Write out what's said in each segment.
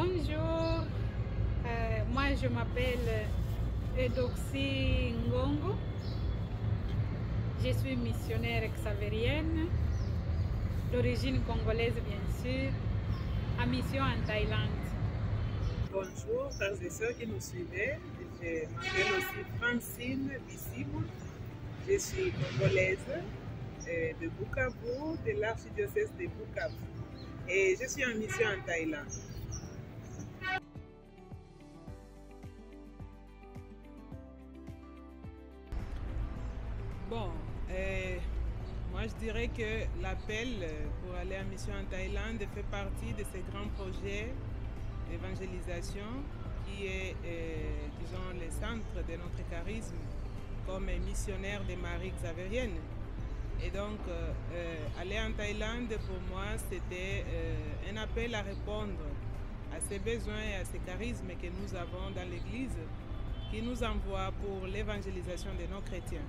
Bonjour, moi je m'appelle Eudoxie Ngongo. Je suis missionnaire xavérienne, d'origine congolaise bien sûr, à mission en Thaïlande. Bonjour, frères et sœurs qui nous suivez. Je m'appelle aussi Francine Bissimo. Je suis congolaise de Bukavu, de l'archidiocèse de Bukavu. Et je suis en mission en Thaïlande. Bon, moi je dirais que l'appel pour aller en mission en Thaïlande fait partie de ces grands projets d'évangélisation qui est, disons, le centre de notre charisme comme missionnaire de Marie xavérienne. Et donc, aller en Thaïlande, pour moi, c'était un appel à répondre à ces besoins et à ces charismes que nous avons dans l'Église, qui nous envoie pour l'évangélisation de nos chrétiens.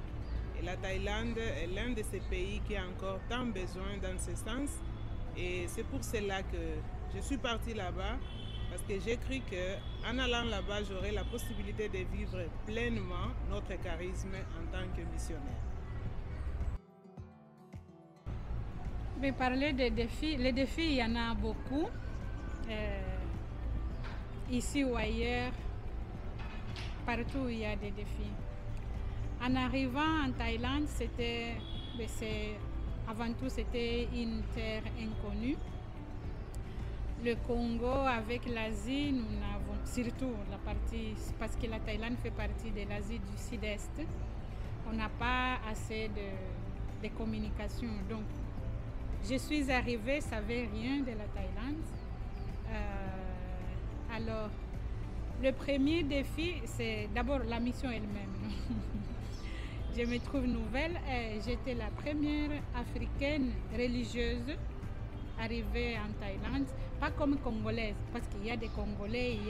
Et la Thaïlande est l'un de ces pays qui a encore tant besoin dans ce sens. Et c'est pour cela que je suis partie là-bas, parce que j'ai cru qu'en allant là-bas, j'aurai la possibilité de vivre pleinement notre charisme en tant que missionnaire. Je vais parler des défis. Les défis, il y en a beaucoup, ici ou ailleurs, partout il y a des défis. En arrivant en Thaïlande, avant tout, c'était une terre inconnue. Le Congo avec l'Asie, nous n'avons surtout la partie, parce que la Thaïlande fait partie de l'Asie du Sud-Est, on n'a pas assez de communication. Donc, je suis arrivée, je ne savais rien de la Thaïlande. Alors, le premier défi, c'est d'abord la mission elle-même. Je me trouve nouvelle. J'étais la première africaine religieuse arrivée en Thaïlande, pas comme congolaise, parce qu'il y a des Congolais, il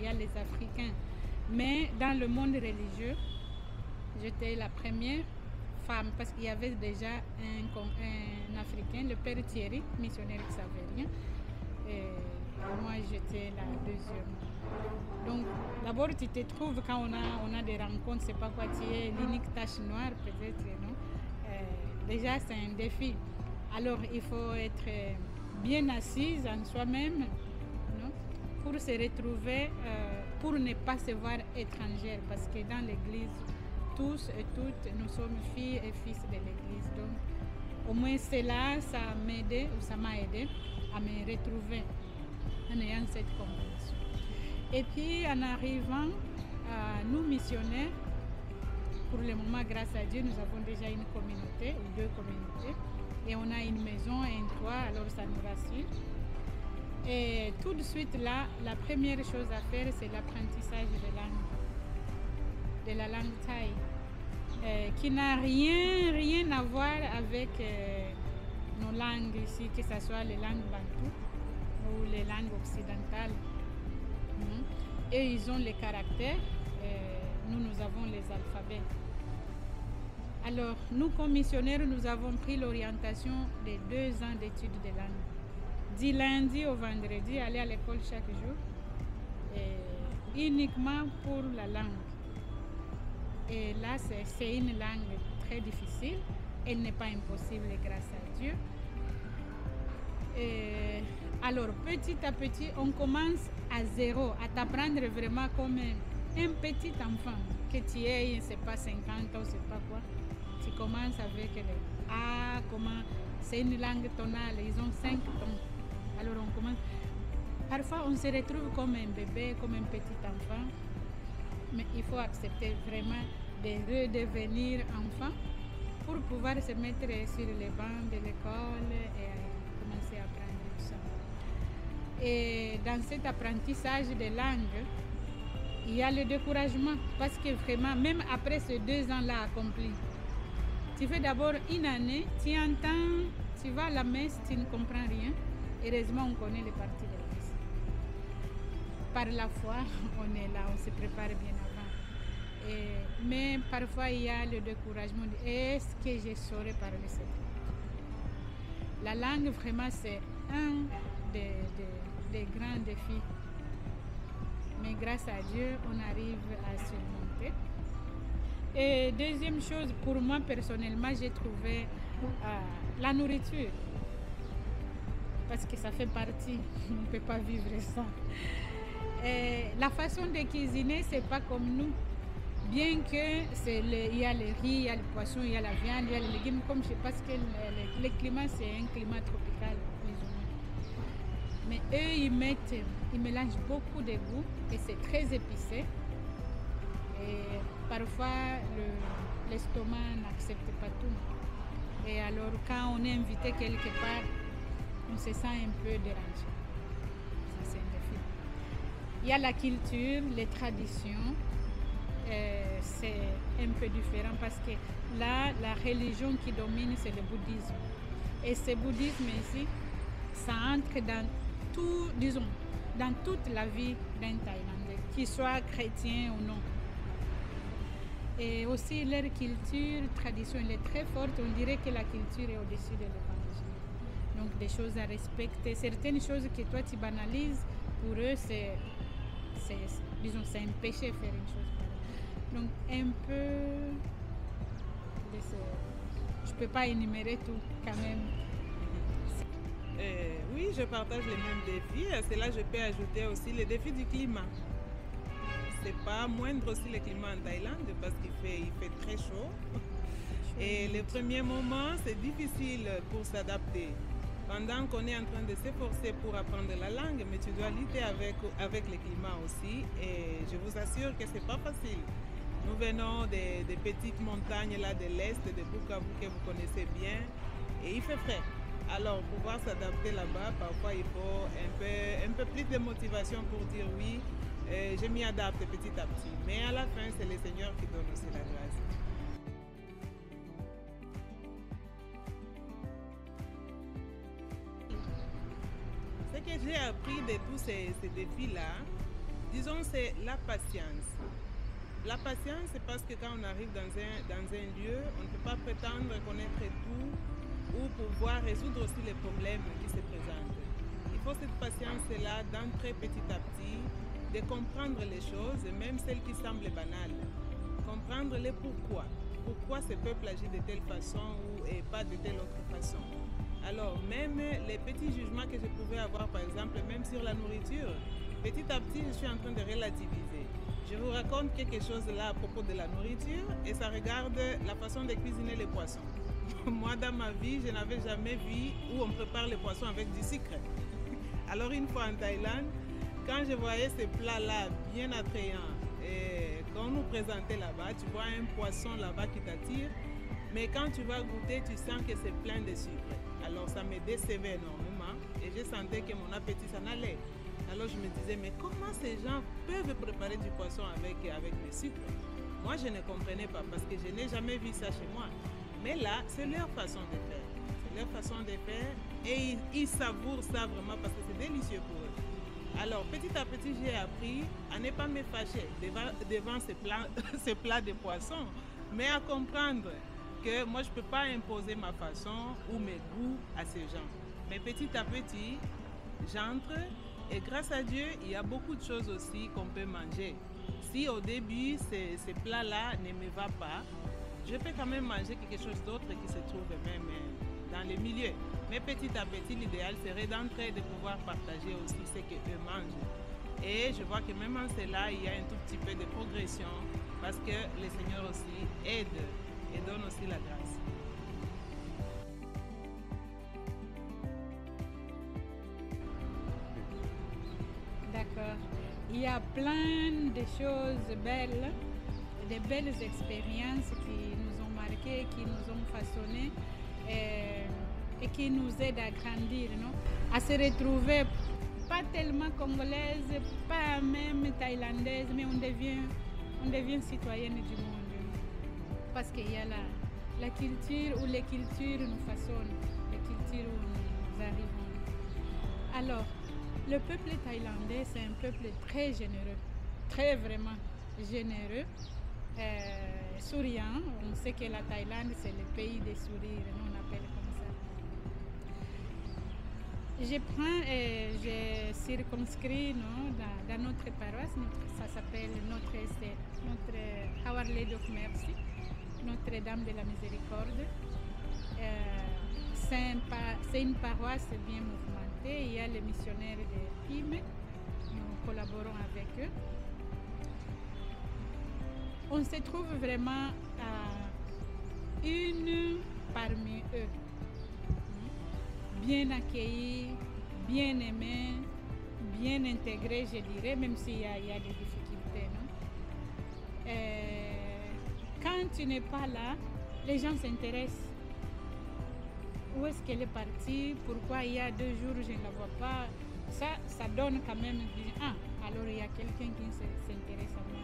y a les Africains. Mais dans le monde religieux, j'étais la première femme, parce qu'il y avait déjà un Africain, le Père Thierry, missionnaire xavérien, et moi j'étais la deuxième. Donc d'abord tu te trouves, quand on a des rencontres, c'est pas quoi, tu es l'unique tache noire peut-être, non? Déjà c'est un défi. Alors il faut être bien assise en soi-même, non? Pour se retrouver, pour ne pas se voir étrangère, parce que dans l'église, tous et toutes, nous sommes filles et fils de l'église. Donc au moins cela, ça m'a aidé à me retrouver en ayant cette compréhension. Et puis en arrivant, nous missionnaires, pour le moment, grâce à Dieu, nous avons déjà une communauté ou deux communautés. Et on a une maison et un toit, alors ça nous rassure. Et tout de suite là, la première chose à faire, c'est l'apprentissage de la langue thaï, qui n'a rien à voir avec nos langues ici, que ce soit les langues bantoues ou les langues occidentales. Et ils ont les caractères, nous avons les alphabets. Alors, nous, comme missionnaires, nous avons pris l'orientation des 2 ans d'études de langue. Du lundi au vendredi, aller à l'école chaque jour, uniquement pour la langue. Et là, c'est une langue très difficile. Elle n'est pas impossible grâce à Dieu. Alors, petit à petit, on commence à zéro, à t'apprendre vraiment comme un petit enfant. Que tu aies, je ne sais pas, 50 ans, je ne sais pas quoi. Tu commences avec les A, comment, c'est une langue tonale, ils ont 5 tons. Alors on commence. Parfois on se retrouve comme un bébé, comme un petit enfant, mais il faut accepter vraiment de redevenir enfant pour pouvoir se mettre sur les bancs de l'école et commencer à apprendre tout ça. Et dans cet apprentissage de langue, il y a le découragement, parce que vraiment, même après ces 2 ans-là accomplis, tu fais d'abord une année, tu entends, tu vas à la messe, tu ne comprends rien. Heureusement, on connaît les parties de la messe. Par la foi, on est là, on se prépare bien avant. Mais parfois, il y a le découragement. Est-ce que je saurais parler cette langue? La langue, vraiment, c'est un des grands défis. Mais grâce à Dieu, on arrive à surmonter. Et deuxième chose, pour moi personnellement, j'ai trouvé la nourriture. Parce que ça fait partie, on ne peut pas vivre sans. Et la façon de cuisiner, c'est pas comme nous. Bien que il y a le riz, il y a le poisson, il y a la viande, il y a les légumes, comme je sais pas que le climat, c'est un climat tropical, plus ou moins. Mais eux, ils mélangent beaucoup de goûts et c'est très épicé. Et parfois, l'estomac n'accepte pas tout. Et alors, quand on est invité quelque part, on se sent un peu dérangé. Ça, c'est un défi. Il y a la culture, les traditions. C'est un peu différent parce que là, la religion qui domine, c'est le bouddhisme. Et ce bouddhisme ici, ça entre dans tout, disons, dans toute la vie d'un Thaïlandais, qu'il soit chrétien ou non. Et aussi leur culture, tradition, elle est très forte. On dirait que la culture est au-dessus de l'évangile. Donc des choses à respecter. Certaines choses que toi tu banalises, pour eux disons, c'est un péché faire une chose pareille. Donc un peu, je ne peux pas énumérer tout quand même. Oui, je partage les mêmes défis. À cela, je peux ajouter aussi le défi du climat. C'est pas moindre aussi le climat en Thaïlande parce qu'il fait très chaud. Et les premiers moments, c'est difficile pour s'adapter. Pendant qu'on est en train de s'efforcer pour apprendre la langue, mais tu dois lutter avec le climat aussi. Et je vous assure que c'est pas facile. Nous venons des petites montagnes là de l'Est, de Bukavu que vous connaissez bien, et il fait frais. Alors, pour pouvoir s'adapter là-bas, parfois il faut un peu plus de motivation pour dire oui, je m'y adapte petit à petit. Mais à la fin, c'est le Seigneur qui donne aussi la grâce. Ce que j'ai appris de tous ces défis-là, disons, c'est la patience. La patience, c'est parce que quand on arrive dans un lieu, on ne peut pas prétendre connaître tout ou pouvoir résoudre aussi les problèmes qui se présentent. Il faut cette patience-là d'entrer petit à petit, de comprendre les choses, même celles qui semblent banales. Comprendre les pourquoi. Pourquoi ce peuple agit de telle façon et pas de telle autre façon. Alors, même les petits jugements que je pouvais avoir, par exemple, même sur la nourriture, petit à petit, je suis en train de relativiser. Je vous raconte quelque chose là à propos de la nourriture et ça regarde la façon de cuisiner les poissons. Moi, dans ma vie, je n'avais jamais vu où on prépare les poissons avec du sucre. Alors, une fois en Thaïlande, quand je voyais ces plats-là bien attrayants et qu'on nous présentait là-bas, tu vois un poisson là-bas qui t'attire, mais quand tu vas goûter, tu sens que c'est plein de sucre. Alors, ça me décevait énormément et je sentais que mon appétit s'en allait. Alors je me disais, mais comment ces gens peuvent préparer du poisson avec le sucre? Moi, je ne comprenais pas parce que je n'ai jamais vu ça chez moi. Mais là, c'est leur façon de faire. C'est leur façon de faire et ils savourent ça vraiment parce que c'est délicieux pour eux. Alors, petit à petit, j'ai appris à ne pas me fâcher devant ces plats de poisson, mais à comprendre que moi, je ne peux pas imposer ma façon ou mes goûts à ces gens. Mais petit à petit, j'entre. Et grâce à Dieu, il y a beaucoup de choses aussi qu'on peut manger. Si au début, ces plats-là ne me vont pas, je peux quand même manger quelque chose d'autre qui se trouve même dans le milieu. Mais petit à petit, l'idéal serait d'entrer, de pouvoir partager aussi ce qu'eux mangent. Et je vois que même en cela, il y a un tout petit peu de progression parce que le Seigneur aussi aide et donne aussi la grâce. D'accord. Il y a plein de choses belles, de belles expériences qui nous ont marquées, qui nous ont façonnés et qui nous aident à grandir, non? À se retrouver, pas tellement congolaise, pas même thaïlandaise, mais on devient citoyenne du monde. Parce qu'il y a la culture où les cultures nous façonnent, les cultures où nous arrivons. Alors, le peuple thaïlandais, c'est un peuple très généreux, très vraiment généreux, souriant. On sait que la Thaïlande, c'est le pays des sourires, nous on appelle comme J'ai circonscrit non, dans notre paroisse, ça s'appelle notre Our Lady of Mercy, Notre-Dame de la Miséricorde. C'est une paroisse bien mouvementée. Il y a les missionnaires de PIME, nous collaborons avec eux. On se trouve vraiment une parmi eux, bien accueillis, bien aimés, bien intégrés, je dirais, même s'il y a des difficultés. Non? Quand tu n'es pas là, les gens s'intéressent. Où est-ce qu'elle est partie? Pourquoi il y a 2 jours je ne la vois pas? Ça donne quand même, alors il y a quelqu'un qui s'intéresse à moi.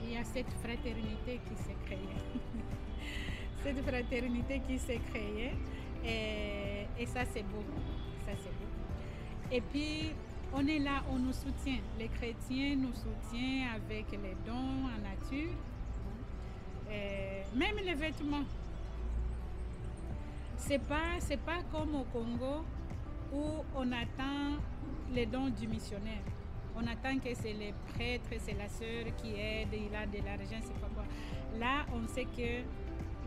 Il y a cette fraternité qui s'est créée. Cette fraternité qui s'est créée. Et ça, c'est beau. Ça, c'est beau. Et puis, on est là, on nous soutient. Les chrétiens nous soutiennent avec les dons en nature. Même les vêtements. C'est pas comme au Congo où on attend les dons du missionnaire. On attend que c'est les prêtres, c'est la sœur qui aide, il a de l'argent, c'est pas quoi. Là, on sait que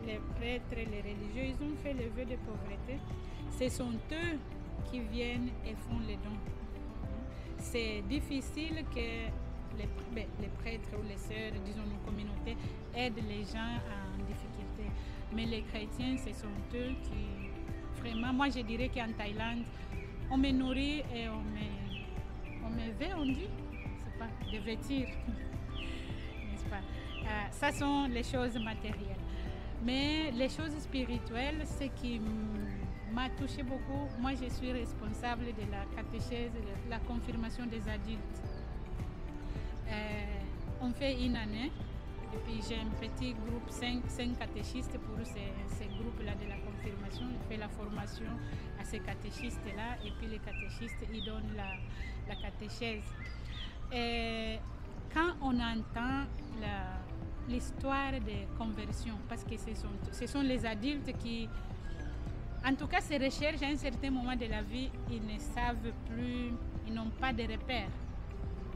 les prêtres, les religieux, ils ont fait le vœu de pauvreté. Ce sont eux qui viennent et font les dons. C'est difficile que les prêtres ou les sœurs, disons nos communautés, aident les gens en difficulté. Mais les chrétiens, ce sont eux qui, vraiment, moi je dirais qu'en Thaïlande, on me nourrit et on me vêt, on dit, c'est pas, de vêtir, n'est-ce pas? Ça sont les choses matérielles. Mais les choses spirituelles, ce qui m'a touché beaucoup, moi je suis responsable de la catéchèse, de la confirmation des adultes. On fait une année, et puis j'ai un petit groupe, 5 catéchistes pour ces groupes-là de la confirmation. Je fais la formation à ces catéchistes-là, et puis les catéchistes, ils donnent la catéchèse. Et quand on entend l'histoire des conversions, parce que ce sont les adultes qui, en tout cas, ces recherches à un certain moment de la vie, ils ne savent plus, ils n'ont pas de repères.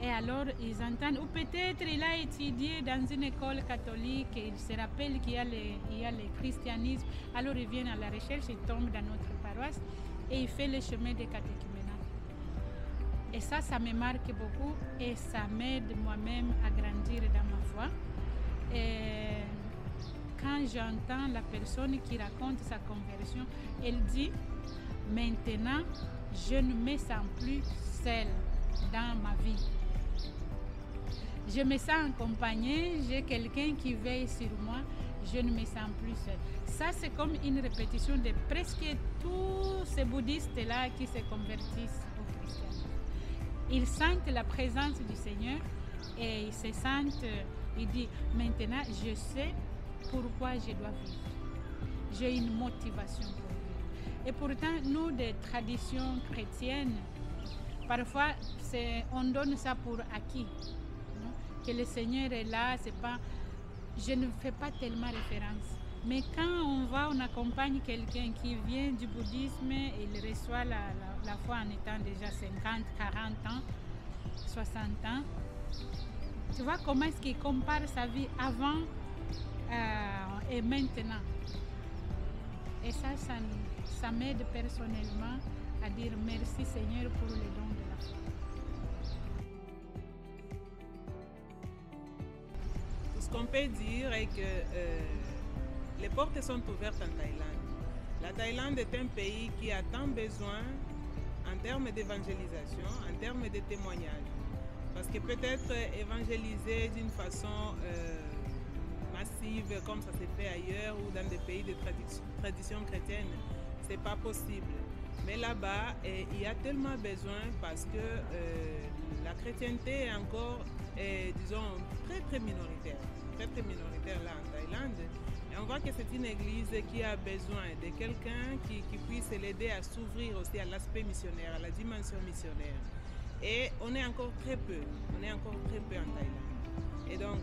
Et alors, ils entendent, ou peut-être il a étudié dans une école catholique, et il se rappelle qu'il y a le christianisme, alors il vient à la recherche, il tombe dans notre paroisse, et il fait le chemin des catéchuménats. Et ça me marque beaucoup, et ça m'aide moi-même à grandir dans ma foi. Et quand j'entends la personne qui raconte sa conversion, elle dit, maintenant, je ne me sens plus seule dans ma vie. Je me sens accompagnée, j'ai quelqu'un qui veille sur moi, je ne me sens plus seule. Ça, c'est comme une répétition de presque tous ces bouddhistes-là qui se convertissent au christianisme. Ils sentent la présence du Seigneur et ils se sentent, ils disent, maintenant, je sais pourquoi je dois vivre. J'ai une motivation pour vivre. Et pourtant, nous, des traditions chrétiennes, parfois, on donne ça pour acquis. Non? Que le Seigneur est là, c'est pas, je ne fais pas tellement référence. Mais quand on accompagne quelqu'un qui vient du bouddhisme, il reçoit la foi en étant déjà 50, 40 ans, 60 ans. Tu vois comment est-ce qu'il compare sa vie avant et maintenant. Et ça m'aide personnellement à dire merci Seigneur pour le don de la foi. Tout ce qu'on peut dire est que les portes sont ouvertes en Thaïlande. La Thaïlande est un pays qui a tant besoin en termes d'évangélisation, en termes de témoignage. Parce que peut-être évangéliser d'une façon massive comme ça s'est fait ailleurs ou dans des pays de tradition chrétienne, c'est pas possible. Mais là-bas, il y a tellement besoin parce que la chrétienté est encore, disons, très minoritaire. Très minoritaire là en Thaïlande. Et on voit que c'est une église qui a besoin de quelqu'un qui puisse l'aider à s'ouvrir aussi à l'aspect missionnaire, à la dimension missionnaire. Et on est encore très peu en Thaïlande. Et donc,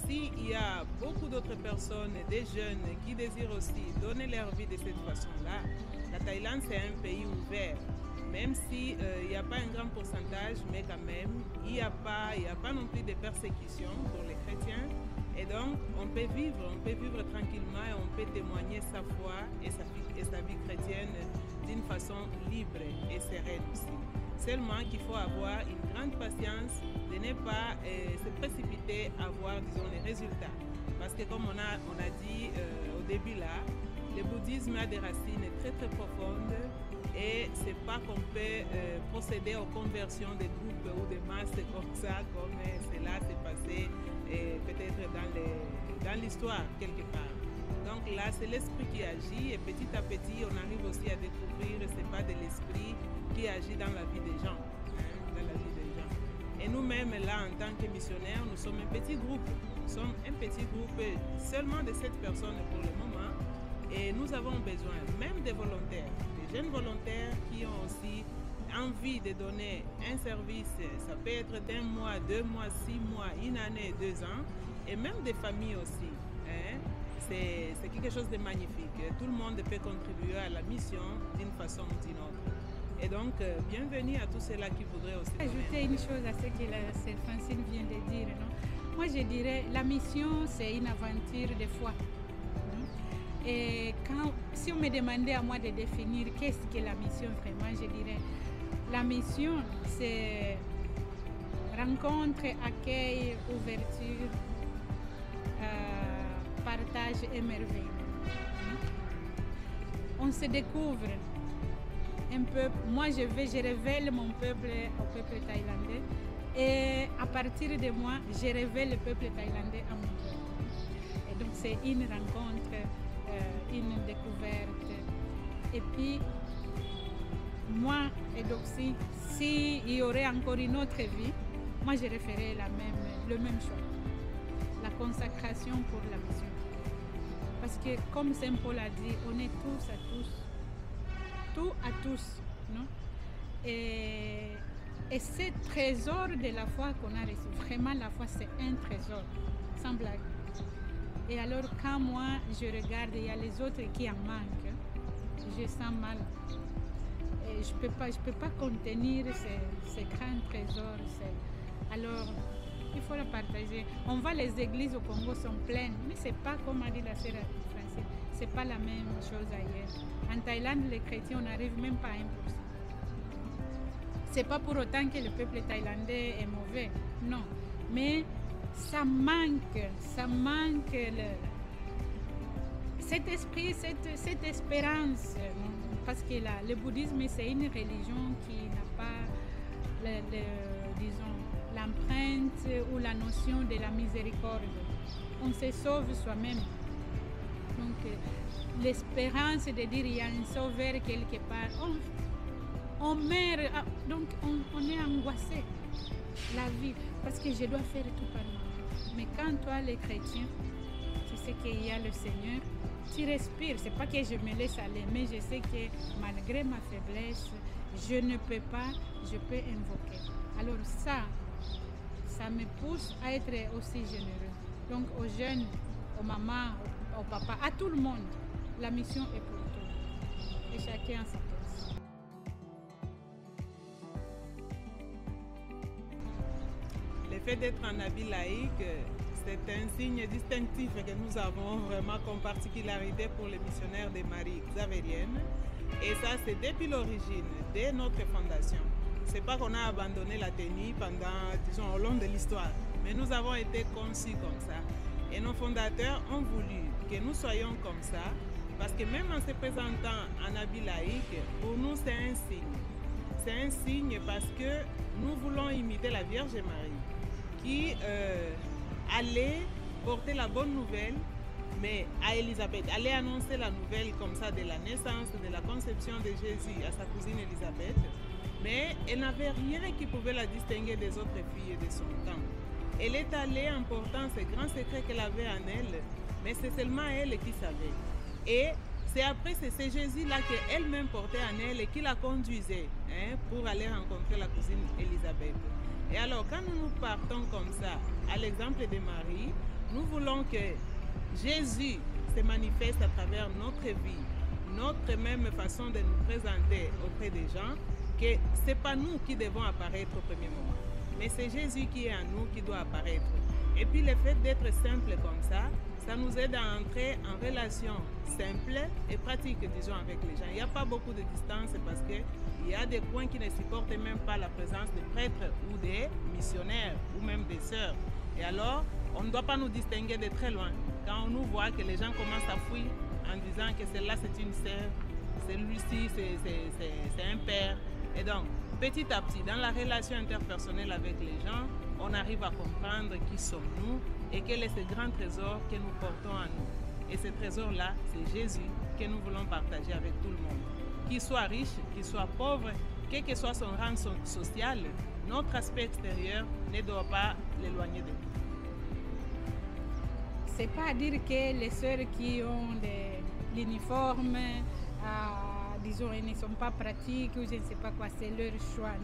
s'il y a beaucoup d'autres personnes, des jeunes qui désirent aussi donner leur vie de cette façon-là, la Thaïlande, c'est un pays ouvert. Même s'il n'y a pas un grand pourcentage, mais quand même, il n'y a pas non plus de persécution pour les chrétiens. Et donc, on peut vivre tranquillement et on peut témoigner sa foi et sa vie chrétienne d'une façon libre et sereine aussi. Seulement qu'il faut avoir une grande patience de ne pas se précipiter à voir, disons, les résultats. Parce que comme on a dit au début là, le bouddhisme a des racines très très profondes et c'est pas qu'on peut procéder aux conversions des groupes ou des masses comme ça, comme cela s'est passé peut-être dans l'histoire quelque part. Donc là, c'est l'esprit qui agit et petit à petit, on arrive aussi à découvrir que ce n'est pas de l'esprit qui agit dans la vie des gens. Et nous-mêmes, là, en tant que missionnaires, nous sommes un petit groupe. Nous sommes un petit groupe seulement de 7 personnes pour le moment. Et nous avons besoin même des volontaires, des jeunes volontaires qui ont aussi envie de donner un service. Ça peut être d'1 mois, 2 mois, 6 mois, 1 année, 2 ans. Et même des familles aussi. C'est quelque chose de magnifique. Tout le monde peut contribuer à la mission d'une façon ou d'une autre. Et donc, bienvenue à tous ceux-là qui voudraient aussi. Ajouter une chose à ce que Francine vient de dire. Non? Moi, je dirais la mission, c'est une aventure de foi. Et si on me demandait à moi de définir qu'est-ce que la mission vraiment, je dirais la mission, c'est rencontre, accueil, ouverture, partage et merveille. On se découvre un peuple. Moi, je révèle mon peuple au peuple thaïlandais et à partir de moi, je révèle le peuple thaïlandais à mon peuple. Et donc, c'est une rencontre, une découverte. Et puis, moi, Eudoxie, s'il y aurait encore une autre vie, moi, je referais le même choix. La consacration pour la mission. Parce que, comme Saint Paul a dit, on est tous à tous. Tout à tous. Non? Et ce trésor de la foi qu'on a reçu, vraiment la foi, c'est un trésor, sans blague. Et alors, quand moi, je regarde, il y a les autres qui en manquent, je sens mal. Et je peux pas contenir ces grands trésors. Alors, il faut la partager. On voit les églises au Congo sont pleines, mais c'est pas comme a dit la sœur Francine, c'est pas la même chose ailleurs. En Thaïlande, les chrétiens, on n'arrive même pas à 1%. C'est pas pour autant que le peuple thaïlandais est mauvais, non. Mais ça manque cet esprit, cette espérance. Parce que le bouddhisme, c'est une religion qui n'a pas, disons, l'empreinte ou la notion de la miséricorde. On se sauve soi-même. Donc, l'espérance de dire qu'il y a un sauveur quelque part. On meurt, donc on est angoissé. La vie, parce que je dois faire tout par moi. Mais quand toi, les chrétiens, tu sais qu'il y a le Seigneur, tu respires. C'est pas que je me laisse aller, mais je sais que malgré ma faiblesse, je ne peux pas, je peux invoquer. Alors ça me pousse à être aussi généreux. Donc aux jeunes, aux mamans, aux papas, à tout le monde, la mission est pour tout. Et chacun a sa place. Le fait d'être en habit laïque, c'est un signe distinctif que nous avons vraiment comme particularité pour les missionnaires des Maries xavériennes. Et ça, c'est depuis l'origine, dès notre fondation. C'est pas qu'on a abandonné la tenue pendant, disons, au long de l'histoire, mais nous avons été conçus comme ça. Et nos fondateurs ont voulu que nous soyons comme ça, parce que même en se présentant en habit laïque, pour nous, c'est un signe. C'est un signe parce que nous voulons imiter la Vierge Marie, qui allait porter la bonne nouvelle, mais à Élisabeth, allait annoncer la nouvelle comme ça de la naissance, de la conception de Jésus à sa cousine Élisabeth, mais elle n'avait rien qui pouvait la distinguer des autres filles de son temps. Elle est allée en portant ce grand secret qu'elle avait en elle, mais c'est seulement elle qui savait. Et c'est après, c'est Jésus-là qu'elle-même portait en elle et qui la conduisait pour aller rencontrer la cousine Élisabeth. Et alors, quand nous partons comme ça, à l'exemple de Marie, nous voulons que Jésus se manifeste à travers notre vie. notre même façon de nous présenter auprès des gens, que ce n'est pas nous qui devons apparaître au premier moment, mais c'est Jésus qui est en nous qui doit apparaître. Et puis le fait d'être simple comme ça nous aide à entrer en relation simple et pratique, disons, avec les gens. Il n'y a pas beaucoup de distance parce qu'il y a des coins qui ne supportent même pas la présence de prêtres ou des missionnaires ou même des sœurs. Et alors, on ne doit pas nous distinguer de très loin. Quand on nous voit que les gens commencent à fuir en disant que celle-là c'est une sœur, celui-ci c'est un père. Et donc, petit à petit, dans la relation interpersonnelle avec les gens, on arrive à comprendre qui sommes-nous et quel est ce grand trésor que nous portons en nous. Et ce trésor-là, c'est Jésus que nous voulons partager avec tout le monde. Qu'il soit riche, qu'il soit pauvre, quel que soit son rang social, notre aspect extérieur ne doit pas l'éloigner de nous. C'est pas dire que les sœurs qui ont l'uniforme, disons, elles ne sont pas pratiques ou je ne sais pas quoi, c'est leur choix.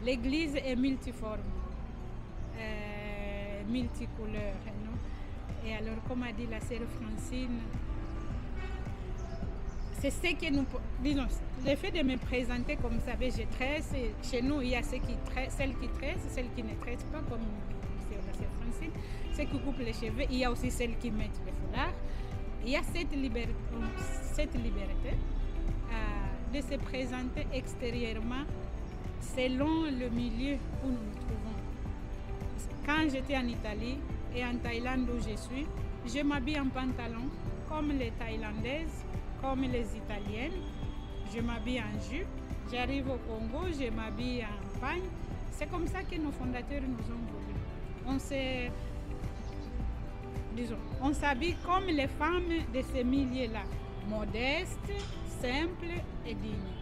L'église est multiforme, multicouleur. Non? Et alors, comme a dit la sœur Francine, c'est ce que nous... Disons, le fait de me présenter comme ça, je tresse. Chez nous, il y a celles qui tressent, celles qui ne tressent pas, comme la sœur Francine, celles qui coupent les cheveux. Il y a aussi celles qui mettent le foulard. Il y a cette liberté de se présenter extérieurement selon le milieu où nous nous trouvons. Quand j'étais en Italie et en Thaïlande où je suis, je m'habille en pantalon comme les Thaïlandaises, comme les Italiennes. Je m'habille en jupe. J'arrive au Congo, je m'habille en pagne. C'est comme ça que nos fondateurs nous ont voulu. On s'habille comme les femmes de ces milieux-là, modestes, simples et dignes.